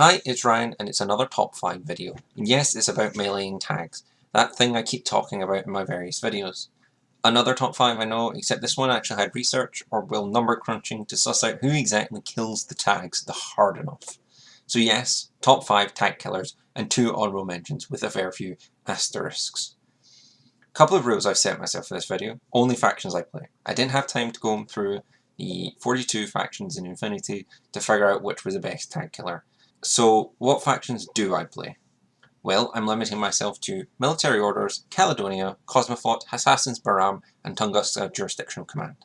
Hi, it's Ryan, and it's another top 5 video. And yes, it's about meleeing tags, that thing I keep talking about in my various videos. Another top 5 I know, except this one actually had research, or well, number crunching to suss out who exactly kills the tags the hard enough. So yes, top 5 tag killers, and 2 honorable mentions with a fair few asterisks. Couple of rules I've set myself for this video, only factions I play. I didn't have time to go through the 42 factions in Infinity to figure out which was the best tag killer. So, what factions do I play? Well, I'm limiting myself to Military Orders, Caledonia, Cosmoflot, Assassin's Baram, and Tunguska Jurisdictional Command.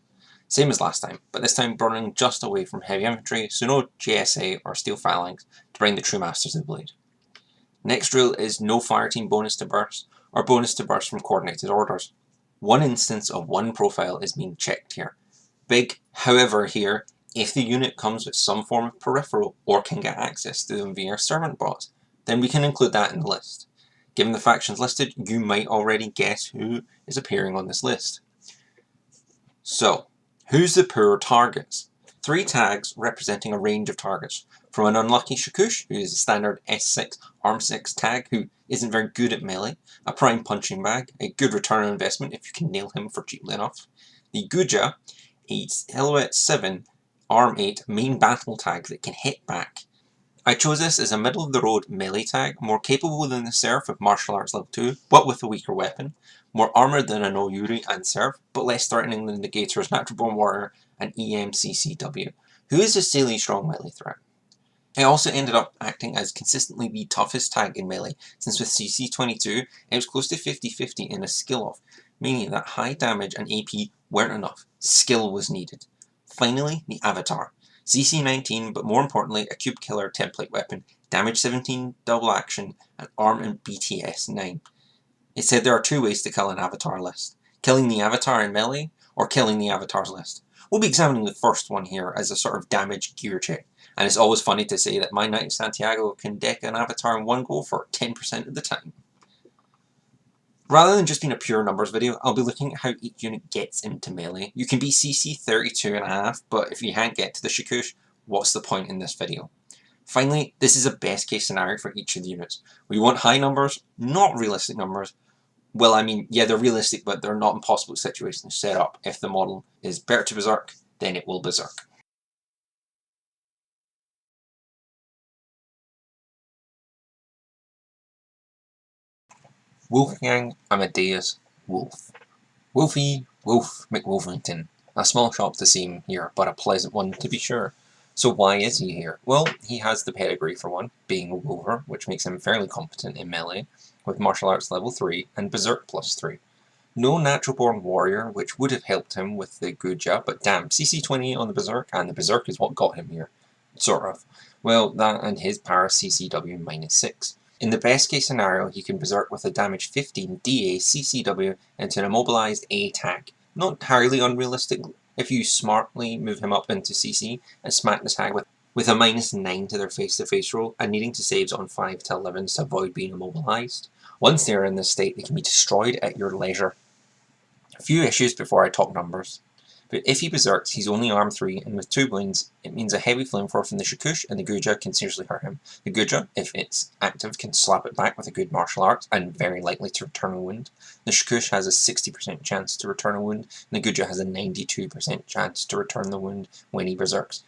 Same as last time, but this time running just away from Heavy Infantry, so no JSA or Steel Phalanx to bring the true Masters of the Blade. Next rule is no Fireteam bonus to burst, or bonus to burst from Coordinated Orders. One instance of one profile is being checked here. Big however here, if the unit comes with some form of peripheral or can get access to them via servant bots, then we can include that in the list. Given the factions listed, you might already guess who is appearing on this list. So, who's the poor targets? 3 tags representing a range of targets, from an unlucky Shakoosh, who is a standard S6 Arm 6 tag who isn't very good at melee, a prime punching bag, a good return on investment if you can nail him for cheaply enough, the Guja, a Silhouette 7 Arm 8 main battle tag that can hit back. I chose this as a middle-of-the-road melee tag, more capable than the Seraph of Martial Arts Level 2, but with a weaker weapon, more armoured than an Oyuri and Seraph, but less threatening than the Gator's Natural Born Warrior and EMCCW, who is a silly strong melee threat. It also ended up acting as consistently the toughest tag in melee, since with CC22 it was close to 50-50 in a skill off, meaning that high damage and AP weren't enough, skill was needed. Finally, the Avatar. CC19, but more importantly a cube killer template weapon, damage 17 double action, and arm and BTS 9. It said there are 2 ways to kill an Avatar list. Killing the Avatar in melee, or killing the Avatar's list. We'll be examining the first one here as a sort of damage gear check. And it's always funny to say that my Knight of Santiago can deck an Avatar in one go for 10% of the time. Rather than just being a pure numbers video, I'll be looking at how each unit gets into melee. You can be CC 32.5, but if you can't get to the Shakoosh, what's the point in this video? Finally, this is a best case scenario for each of the units. We want high numbers, not realistic numbers. Well, I mean, yeah, they're realistic, but they're not impossible situations to set up. If the model is better to Berserk, then it will Berserk. Wolfgang Amadeus Wolf. Wolfie Wolf McWolfington. A small shop to see him here, but a pleasant one to be sure. So why is he here? Well, he has the pedigree for one, being a Wolver, which makes him fairly competent in melee, with Martial Arts Level 3 and Berserk plus 3. No Natural Born Warrior, which would have helped him with the Guja, but damn, CC20 on the Berserk, and the Berserk is what got him here. Sort of. Well, that and his Para CCW -6. In the best case scenario, he can Berserk with a damage 15 DA CCW into an immobilized A tag. Not entirely unrealistic if you smartly move him up into CC and smack the tag with a -9 to their face-to-face roll and needing to saves on 5 to 11s to avoid being immobilized. Once they are in this state, they can be destroyed at your leisure. A few issues before I talk numbers. But if he berserks, he's only arm 3, and with 2 wounds, it means a heavy flamethrower from the Shakoosh and the Guja can seriously hurt him. The Guja, if it's active, can slap it back with a good martial arts, and very likely to return a wound. The Shakoosh has a 60% chance to return a wound, and the Guja has a 92% chance to return the wound when he berserks.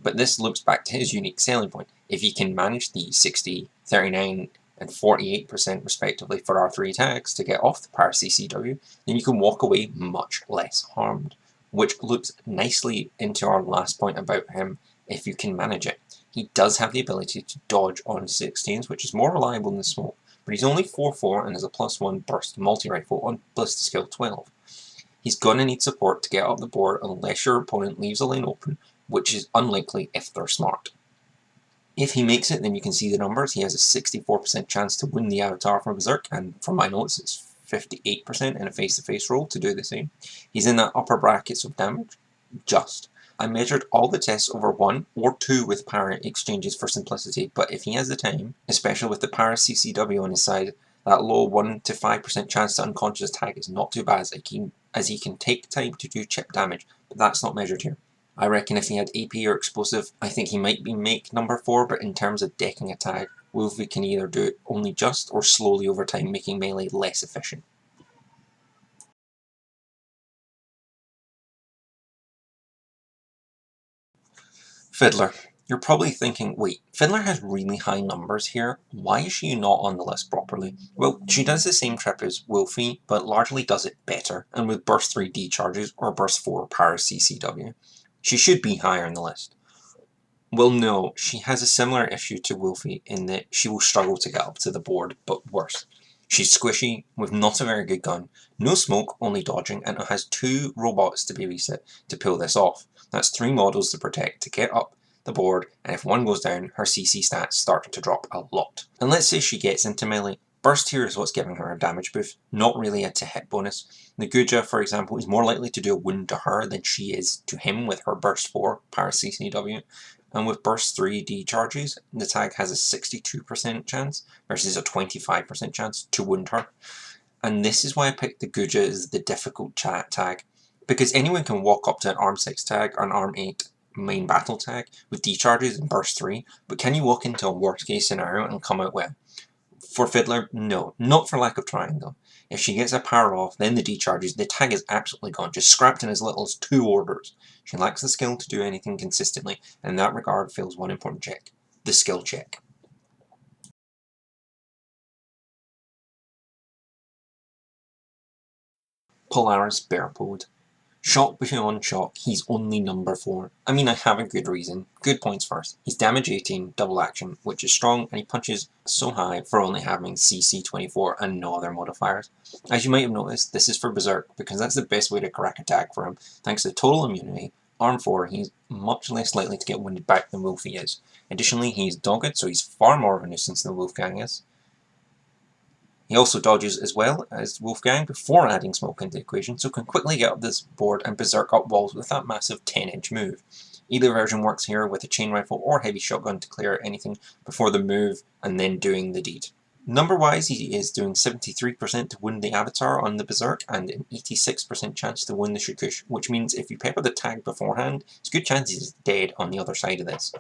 But this loops back to his unique selling point. If he can manage the 60, 39, and 48% respectively for our 3 tags to get off the Para CCW, then you can walk away much less harmed. Which loops nicely into our last point about him if you can manage it. He does have the ability to dodge on 16s, which is more reliable than smoke, but he's only 4/4 and has a +1 burst multi-rifle on Ballista skill 12. He's gonna need support to get up the board unless your opponent leaves a lane open, which is unlikely if they're smart. If he makes it, then you can see the numbers. He has a 64% chance to win the Avatar from Berserk, and from my notes it's 58% in a face-to-face roll to do the same. He's in the upper brackets of damage. Just. I measured all the tests over 1 or 2 with Para exchanges for simplicity, but if he has the time, especially with the Para CCW on his side, that low 1 to 5% chance to unconscious tag is not too bad as he can take time to do chip damage, but that's not measured here. I reckon if he had AP or explosive, I think he might be make number 4, but in terms of decking a tag, Wolfie can either do it only just or slowly over time, making melee less efficient. Fiddler. You're probably thinking, wait, Fiddler has really high numbers here, why is she not on the list properly? Well, she does the same trip as Wolfie, but largely does it better, and with burst 3 D charges or burst 4 power CCW. She should be higher in the list. Well, no, she has a similar issue to Wolfie in that she will struggle to get up to the board, but worse. She's squishy, with not a very good gun, no smoke, only dodging, and has 2 robots to babysit to pull this off. That's 3 models to protect to get up the board, and if one goes down, her CC stats start to drop a lot. And let's say she gets into melee. Burst here is what's giving her a damage boost, not really a to-hit bonus. The Guja, for example, is more likely to do a wound to her than she is to him with her burst 4 power CCW. And with burst 3 D charges, the tag has a 62% chance versus a 25% chance to wound her. And this is why I picked the Guja as the difficult tag, because anyone can walk up to an arm 6 tag or an arm 8 main battle tag with D charges and burst 3, but can you walk into a worst case scenario and come out well? For Fiddler, no. Not for lack of trying though. If she gets a power off, then the decharges, the tag is absolutely gone, just scrapped in as little as 2 orders. She lacks the skill to do anything consistently, and in that regard fails one important check. The skill check. Polaris Bearpode. Shock beyond shock, he's only number 4. I mean, I have a good reason. Good points first. He's damage 18, double action, which is strong, and he punches so high for only having CC 24 and no other modifiers. As you might have noticed, this is for Berserk, because that's the best way to crack a tag for him. Thanks to total immunity, arm 4, he's much less likely to get wounded back than Wolfie is. Additionally, he's dogged, so he's far more of a nuisance than Wolfgang is. He also dodges as well as Wolfgang before adding smoke into the equation, so can quickly get up this board and berserk up walls with that massive 10-inch move. Either version works here with a chain rifle or heavy shotgun to clear anything before the move and then doing the deed. Number-wise, he is doing 73% to win the Avatar on the Berserk and an 86% chance to win the Shukush, which means if you pepper the tag beforehand, it's a good chance he's dead on the other side of this.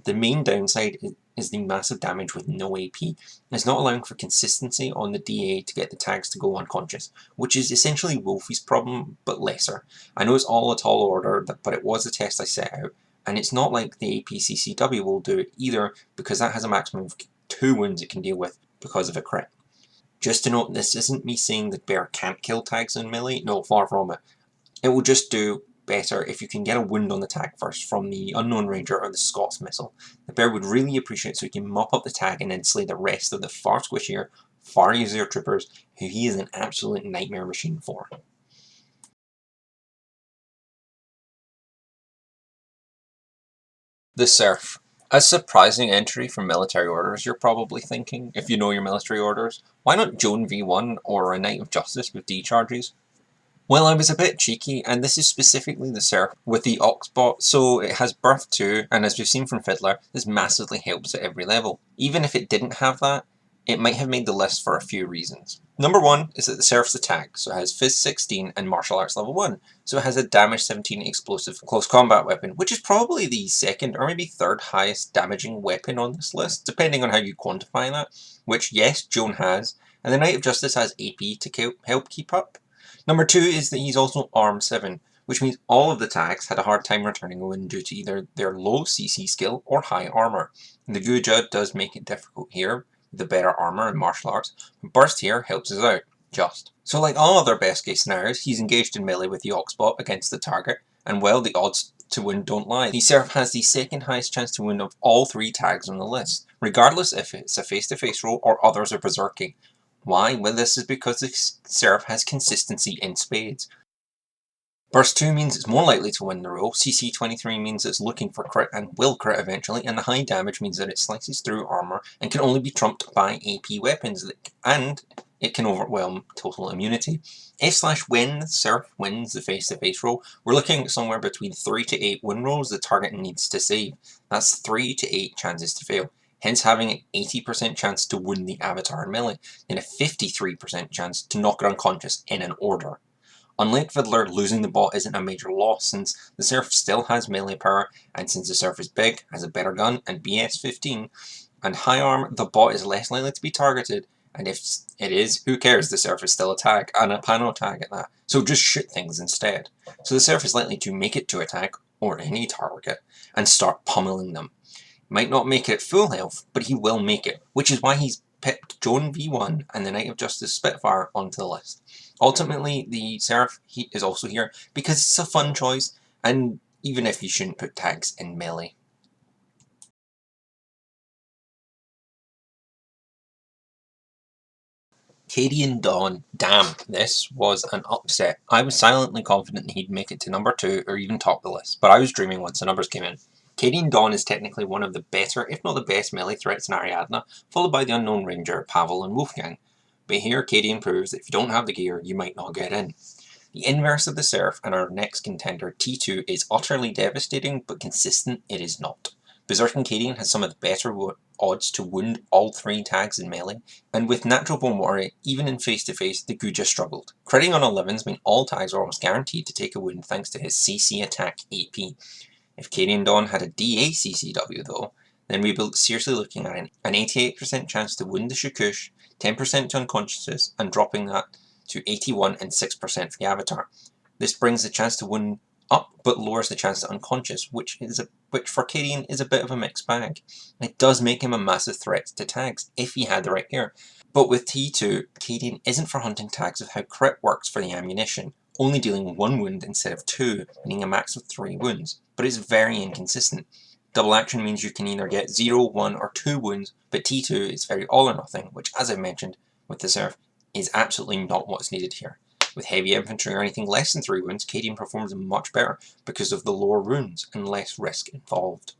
The main downside is the massive damage with no AP. It's not allowing for consistency on the DA to get the tags to go unconscious, which is essentially Wolfie's problem, but lesser. I know it's all a tall order, but it was a test I set out, and it's not like the APCCW will do it either, because that has a maximum of 2 wounds it can deal with because of a crit. Just to note, this isn't me saying that Bear can't kill tags in melee, no, far from it. It will just do better if you can get a wound on the tag first from the Unknown Ranger or the Scots missile. The Bear would really appreciate so he can mop up the tag and then slay the rest of the far squishier, far easier troopers who he is an absolute nightmare machine for. The Serf. A surprising entry from military orders, you're probably thinking, if you know your military orders. Why not Joan V1 or a Knight of Justice with D charges? Well, I was a bit cheeky, and this is specifically the Serf with the Oxbot, so it has Birth 2, and as we've seen from Fiddler, this massively helps at every level. Even if it didn't have that, it might have made the list for a few reasons. Number 1 is that the Serf's attack, so it has Phys 16 and Martial Arts level 1, so it has a damage 17 explosive close combat weapon, which is probably the second or maybe third highest damaging weapon on this list, depending on how you quantify that, which yes, Joan has, and the Knight of Justice has AP to help keep up. Number 2 is that he's also Arm 7, which means all of the tags had a hard time returning a win due to either their low CC skill or high armor. The Guja does make it difficult here, with the better armor and martial arts, but Burst here helps us out, just. So like all other best case scenarios, he's engaged in melee with the Oxbot against the target, and well, the odds to win don't lie. The Serf has the second highest chance to win of all 3 tags on the list, regardless if it's a face-to-face roll or others are berserking. Why? Well, this is because the Serf has consistency in spades. Burst 2 means it's more likely to win the roll, CC 23 means it's looking for crit and will crit eventually, and the high damage means that it slices through armor and can only be trumped by AP weapons, and it can overwhelm total immunity. If/when the Serf wins the face-to-face roll, we're looking at somewhere between 3 to 8 win rolls the target needs to save. That's 3 to 8 chances to fail, hence having an 80% chance to win the Avatar in melee, and a 53% chance to knock it unconscious in an order. Unlike Fiddler, losing the bot isn't a major loss since the Seraph still has melee power, and since the Seraph is big, has a better gun, and BS-15, and high arm, the bot is less likely to be targeted, and if it is, who cares, the Seraph is still a tag, and a panel tag at that, so just shoot things instead. So the Seraph is likely to make it to attack, or any target, and start pummeling them. Might not make it at full health, but he will make it, which is why he's picked Joan V1 and the Knight of Justice Spitfire onto the list. Ultimately, the Seraph is also here because it's a fun choice, and even if you shouldn't put tags in melee. Cadian Dawn. Damn, this was an upset. I was silently confident he'd make it to number 2 or even top the list, but I was dreaming once the numbers came in. Cadian Dawn is technically one of the better, if not the best, melee threats in Ariadna, followed by the Unknown Ranger, Pavel, and Wolfgang. But here, Cadian proves that if you don't have the gear, you might not get in. The inverse of the Seraph and our next contender, T2, is utterly devastating, but consistent it is not. Berserking Cadian has some of the better odds to wound all 3 tags in melee, and with Natural Born Warrior, even in face-to-face, the Guja struggled. Critting on 11s mean all tags are almost guaranteed to take a wound thanks to his CC attack AP. If Cadian Dawn had a DA CCW though, then we'd be seriously looking at an 88% chance to wound the Shakush, 10% to unconsciousness, and dropping that to 81 and 6% for the Avatar. This brings the chance to wound up, but lowers the chance to unconscious, which for Cadian is a bit of a mixed bag. It does make him a massive threat to tags, if he had the right gear. But with T2, Cadian isn't for hunting tags with how crit works for the ammunition, only dealing 1 wound instead of 2, meaning a max of 3 wounds, but it's very inconsistent. Double action means you can either get 0, 1, or 2 wounds, but T2 is very all or nothing, which, as I mentioned with the Seraph, is absolutely not what's needed here. With heavy infantry or anything less than 3 wounds, Cadian performs much better because of the lower runes and less risk involved.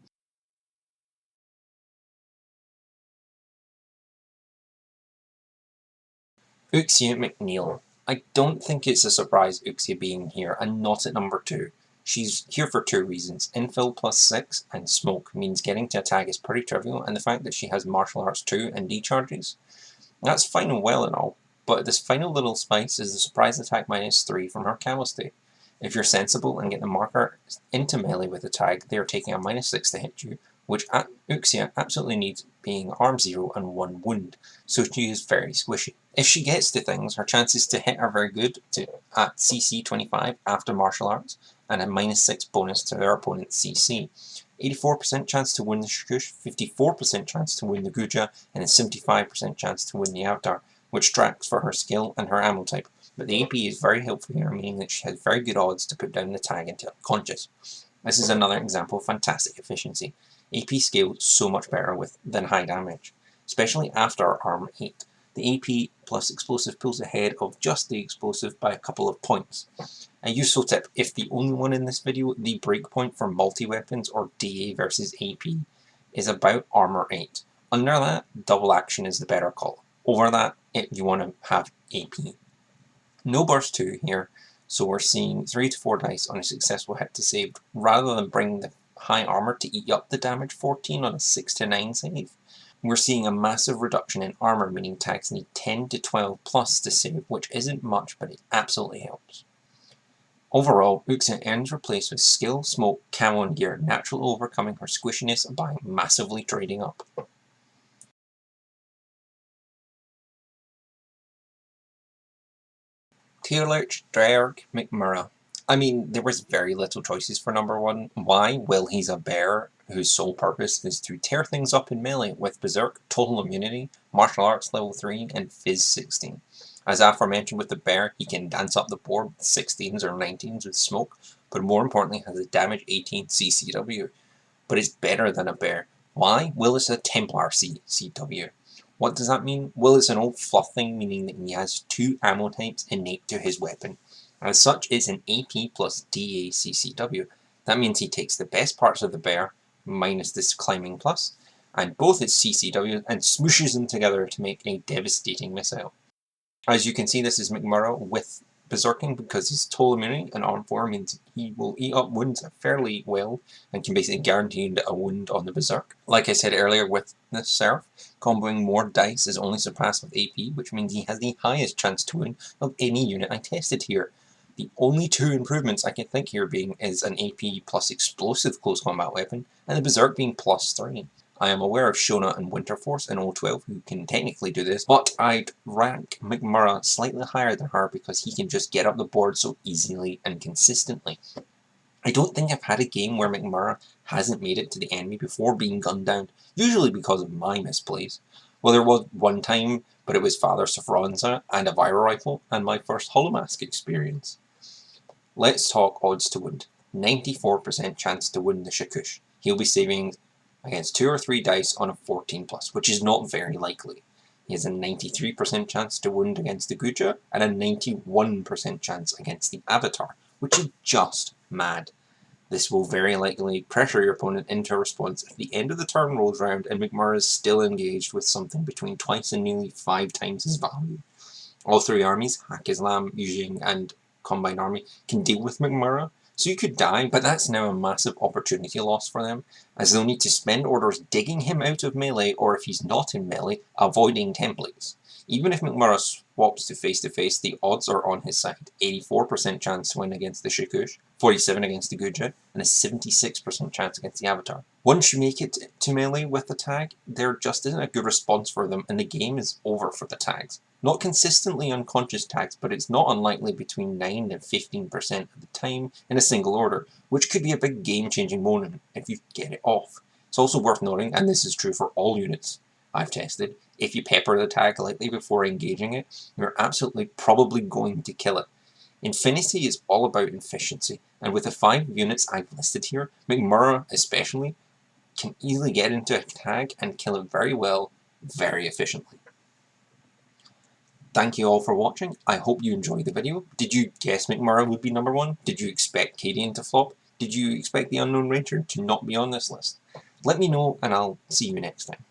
Uxia McNeil. I don't think it's a surprise Uxia being here and not at number 2. She's here for 2 reasons. Infill plus 6 and smoke means getting to a tag is pretty trivial, and the fact that she has martial arts 2 and D charges. That's fine and well and all, but this final little spice is the surprise attack -3 from her camel state. If you're sensible and get the marker into melee with the tag, they are taking a -6 to hit you, which Uxia absolutely needs, being arm 0 and 1 wound, so she is very squishy. If she gets to things, her chances to hit are very good at CC 25 after martial arts, and a -6 bonus to their opponent's CC. 84% chance to win the Shakush, 54% chance to win the Guja, and a 75% chance to win the Avatar, which tracks for her skill and her ammo type. But the AP is very helpful here, meaning that she has very good odds to put down the tag until unconscious. This is another example of fantastic efficiency. AP scales so much better than high damage, especially after arm 8. The AP plus explosive pulls ahead of just the explosive by a couple of points. A useful tip, if the only one in this video, the breakpoint for multi-weapons or DA versus AP is about armor 8. Under that, double action is the better call. Over that, you want to have AP. No burst 2 here, so we're seeing 3 to 4 dice on a successful hit to save, rather than bring the high armor to eat up the damage 14 on a 6 to 9 save. We're seeing a massive reduction in armor, meaning tags need 10 to 12 plus to save, which isn't much, but it absolutely helps. Overall, Uxia earns her place with skill, smoke, camo, and gear, naturally overcoming her squishiness by massively trading up. Tearlich Drarg McMurrah. I mean, there was very little choices for number 1. Why? Well, he's a bear whose sole purpose is to tear things up in melee with Berserk, Total Immunity, Martial Arts level 3, and Phys 16. As aforementioned with the bear, he can dance up the board with 16s or 19s with smoke, but more importantly has a damage 18 CCW. But it's better than a bear. Why? Well, it's a Templar CCW. What does that mean? Well, it's an old fluff thing, meaning that he has 2 ammo types innate to his weapon. As such, it's an AP plus DA CCW. That means he takes the best parts of the bear, minus this climbing plus, and both its CCW, and smooshes them together to make a devastating missile. As you can see, this is McMurrah with Berserking, because his total immunity and arm 4 means he will eat up wounds fairly well and can basically guarantee a wound on the Berserk. Like I said earlier with the Seraph, comboing more dice is only surpassed with AP, which means he has the highest chance to win of any unit I tested here. The only two improvements I can think here being is an AP plus explosive close combat weapon, and the Berserk being +3. I am aware of Shona and Winterforce in O12 who can technically do this, but I'd rank McMurrah slightly higher than her because he can just get up the board so easily and consistently. I don't think I've had a game where McMurrah hasn't made it to the enemy before being gunned down, usually because of my misplays. Well, there was one time, but it was Father Safranza and a Vira rifle and my first Holomask experience. Let's talk odds to win. 94% chance to win the Shakush. He'll be saving against 2 or 3 dice on a 14+, which is not very likely. He has a 93% chance to win against the Guja and a 91% chance against the Avatar, which is just mad. This will very likely pressure your opponent into a response if the end of the turn rolls round and McMurrah is still engaged with something between twice and nearly 5 times his value. All 3 armies, Hak-Islam, Yujing and Combined Army, can deal with McMurrah, so you could die, but that's now a massive opportunity loss for them, as they'll need to spend orders digging him out of melee, or if he's not in melee, avoiding templates. Even if McMurrah swaps to face, the odds are on his side. 84% chance to win against the Shakush, 47 against the Guja, and a 76% chance against the Avatar. Once you make it to melee with the tag, there just isn't a good response for them, and the game is over for the tags. Not consistently unconscious tags, but it's not unlikely between 9 and 15% of the time in a single order, which could be a big game-changing moment if you get it off. It's also worth noting, and this is true for all units I've tested, if you pepper the tag lightly before engaging it, you're absolutely probably going to kill it. Infinity is all about efficiency, and with the 5 units I've listed here, McMurrah especially can easily get into a tag and kill it very well, very efficiently. Thank you all for watching. I hope you enjoyed the video. Did you guess McMurrah would be number 1? Did you expect Cadian to flop? Did you expect the Unknown Ranger to not be on this list? Let me know and I'll see you next time.